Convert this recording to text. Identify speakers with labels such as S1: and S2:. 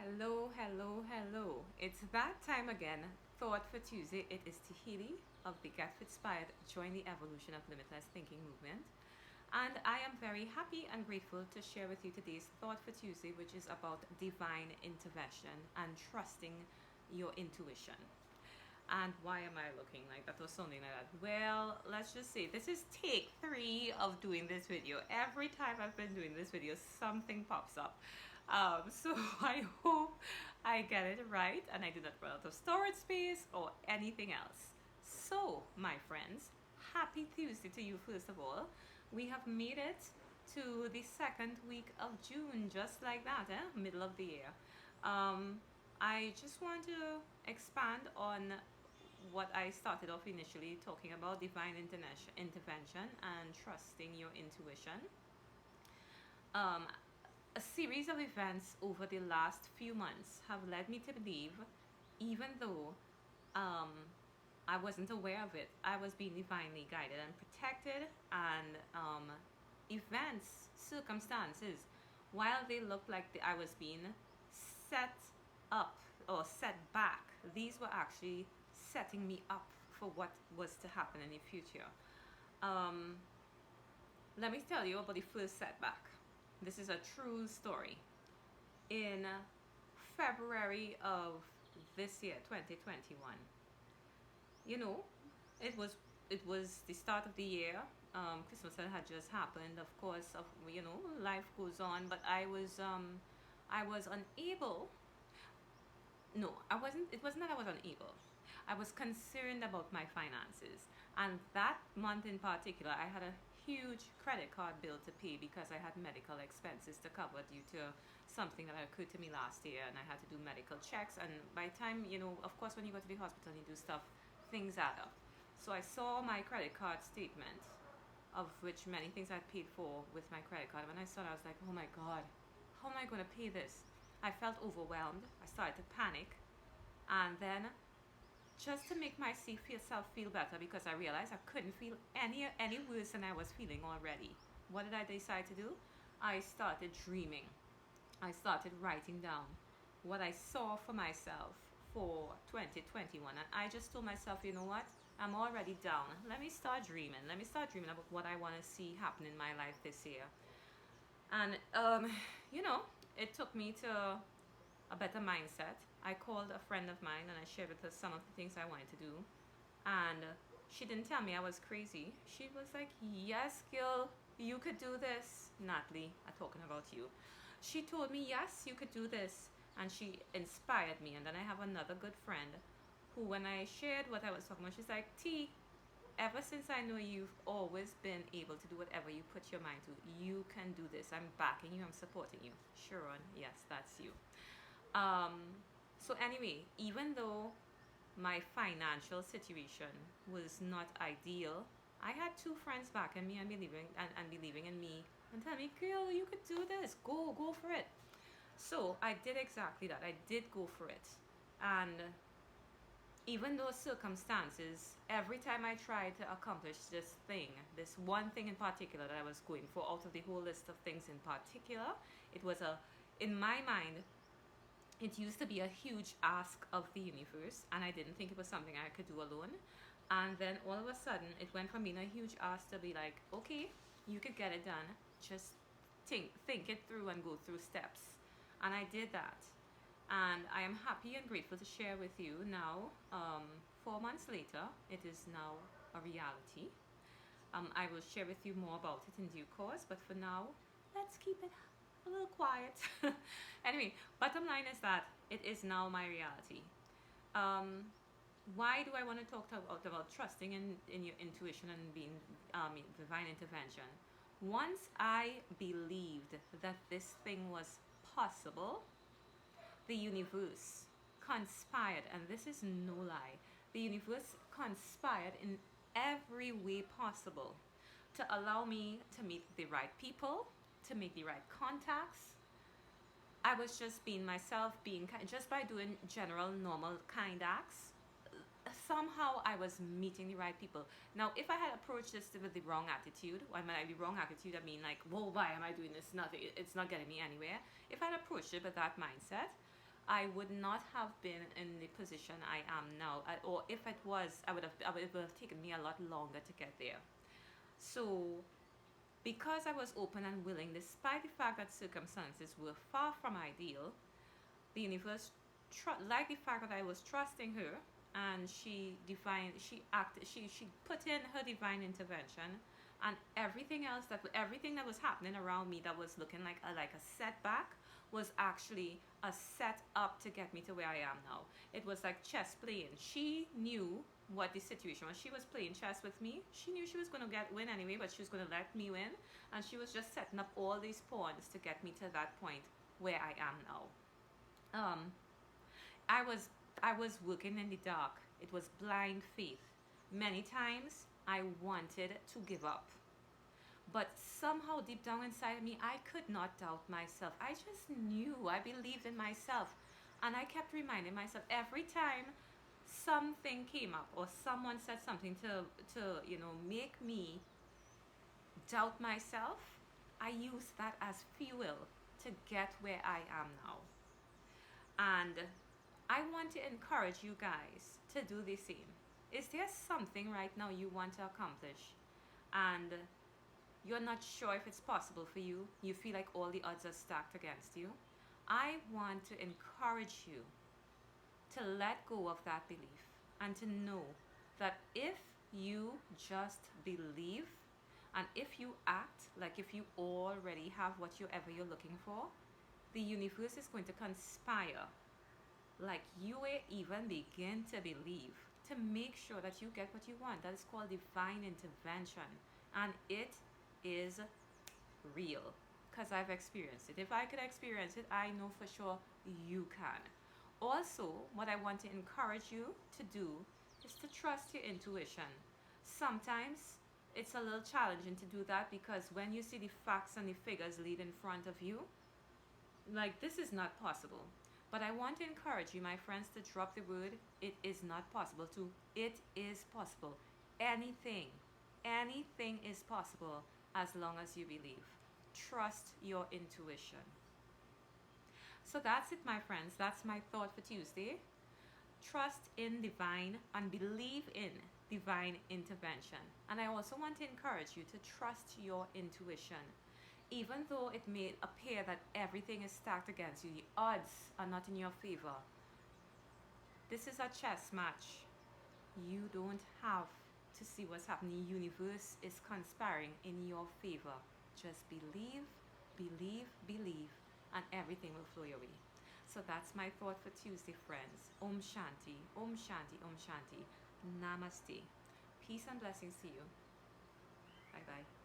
S1: Hello, hello, hello. It's that time again. Thought for Tuesday. It is Tahili of the Get Inspired Join the Evolution of Limitless Thinking movement. And I am very happy and grateful to share with you today's Thought for Tuesday, which is about divine intervention and trusting your intuition. And why am I looking like that or something like that? Well, let's just say this is take 3 of doing this video. Every time I've been doing this video, something pops up. So I hope I get it right and I do not run out of storage space or anything else. So, my friends, happy Tuesday to you first of all. We have made it to the second week of June, just like that, middle of the year. I just want to expand on what I started off initially talking about divine intervention and trusting your intuition. Um, a series of events over the last few months have led me to believe, even though I wasn't aware of it, I was being divinely guided and protected, and events, circumstances, while they looked like I was being set up or set back, these were actually setting me up for what was to happen in the future. Um, Let me tell you about the first setback. This is a true story. In February of this year, 2021, you know, it was it was the start of the year. Christmas had just happened. Of course, life goes on. But I was unable. No, I wasn't. It wasn't that I was unable. I was concerned about my finances, and that month in particular, I had a huge credit card bill to pay because I had medical expenses to cover due to something that occurred to me last year, and I had to do medical checks. And by the time, of course, when you go to the hospital and you do stuff, things add up. So I saw my credit card statement, of which many things I'd paid for with my credit card. When I saw it, I was like, oh my God, how am I going to pay this? I felt overwhelmed. I started to panic. And then, just to make myself feel better, because I realized I couldn't feel any worse than I was feeling already, what did I decide to do? I started dreaming. I started writing down what I saw for myself for 2021. And I just told myself, you know what? I'm already down. Let me start dreaming. Let me start dreaming about what I want to see happen in my life this year. And, it took me to a better mindset. I called a friend of mine and I shared with her some of the things I wanted to do. And she didn't tell me I was crazy. She was like, yes, Gil, you could do this. Natalie, I'm talking about you. She told me, yes, you could do this. And she inspired me. And then I have another good friend who, when I shared what I was talking about, she's like, T, ever since I know you've always been able to do whatever you put your mind to, you can do this. I'm backing you. I'm supporting you. Sharon, yes, that's you. So anyway, even though my financial situation was not ideal, I had two friends backing me and believing in me and telling me, girl, you could do this. Go for it. So I did exactly that. I did go for it. And even those circumstances, every time I tried to accomplish this thing, this one thing in particular that I was going for out of the whole list of things in particular, it was in my mind, it used to be a huge ask of the universe, and I didn't think it was something I could do alone. And then all of a sudden, it went from being a huge ask to be like, okay, you could get it done. Just think it through and go through steps. And I did that. And I am happy and grateful to share with you now, 4 months later, it is now a reality. I will share with you more about it in due course, but for now, let's keep it a little quiet. Anyway, bottom line is that it is now my reality. Why do I want to talk about trusting in your intuition and being divine intervention? Once I believed that this thing was possible, the universe conspired, and this is no lie, the universe conspired in every way possible to allow me to meet the right people, to make the right contacts. I was just being myself, being kind, just by doing general, normal, kind acts. Somehow I was meeting the right people. Now, if I had approached this with the wrong attitude, I mean like, whoa, why am I doing this? It's not getting me anywhere. If I had approached it with that mindset, I would not have been in the position I am now. Or if it was, it would have taken me a lot longer to get there. So, because I was open and willing, despite the fact that circumstances were far from ideal, the universe, like the fact that I was trusting her, and she put in her divine intervention, and everything that was happening around me that was looking like a setback was actually a set up to get me to where I am now. It was like chess playing. She knew what the situation was. She was playing chess with me. She knew she was going to win anyway, but she was going to let me win, and she was just setting up all these pawns to get me to that point where I am now. Um, I was I was working in the dark. It was blind faith. Many times I wanted to give up. But somehow deep down inside of me, I could not doubt myself. I just knew. I believed in myself. And I kept reminding myself every time something came up or someone said something to make me doubt myself, I used that as fuel to get where I am now. And I want to encourage you guys to do the same. Is there something right now you want to accomplish and you're not sure if it's possible for you? You feel like all the odds are stacked against you? I want to encourage you to let go of that belief and to know that if you just believe and if you act like if you already have whatever you're looking for, the universe is going to conspire like you will even begin to believe to make sure that you get what you want. That is called divine intervention, and it is real because I've experienced it. If I could experience it, I know for sure you can. Also, what I want to encourage you to do is to trust your intuition. Sometimes it's a little challenging to do that because when you see the facts and the figures laid in front of you, like this is not possible. But I want to encourage you, my friends, to drop the word it is not possible to it is possible. Anything is possible as long as you believe. Trust your intuition. So that's it, my friends. That's my thought for Tuesday. Trust in divine and believe in divine intervention. And I also want to encourage you to trust your intuition. Even though it may appear that everything is stacked against you, the odds are not in your favor. This is a chess match. You don't have to see what's happening. The universe is conspiring in your favor. Just believe, believe, and everything will flow your way. So that's my thought for Tuesday, friends. Om Shanti, Om Shanti, Om Shanti. Namaste. Peace and blessings to you. Bye bye.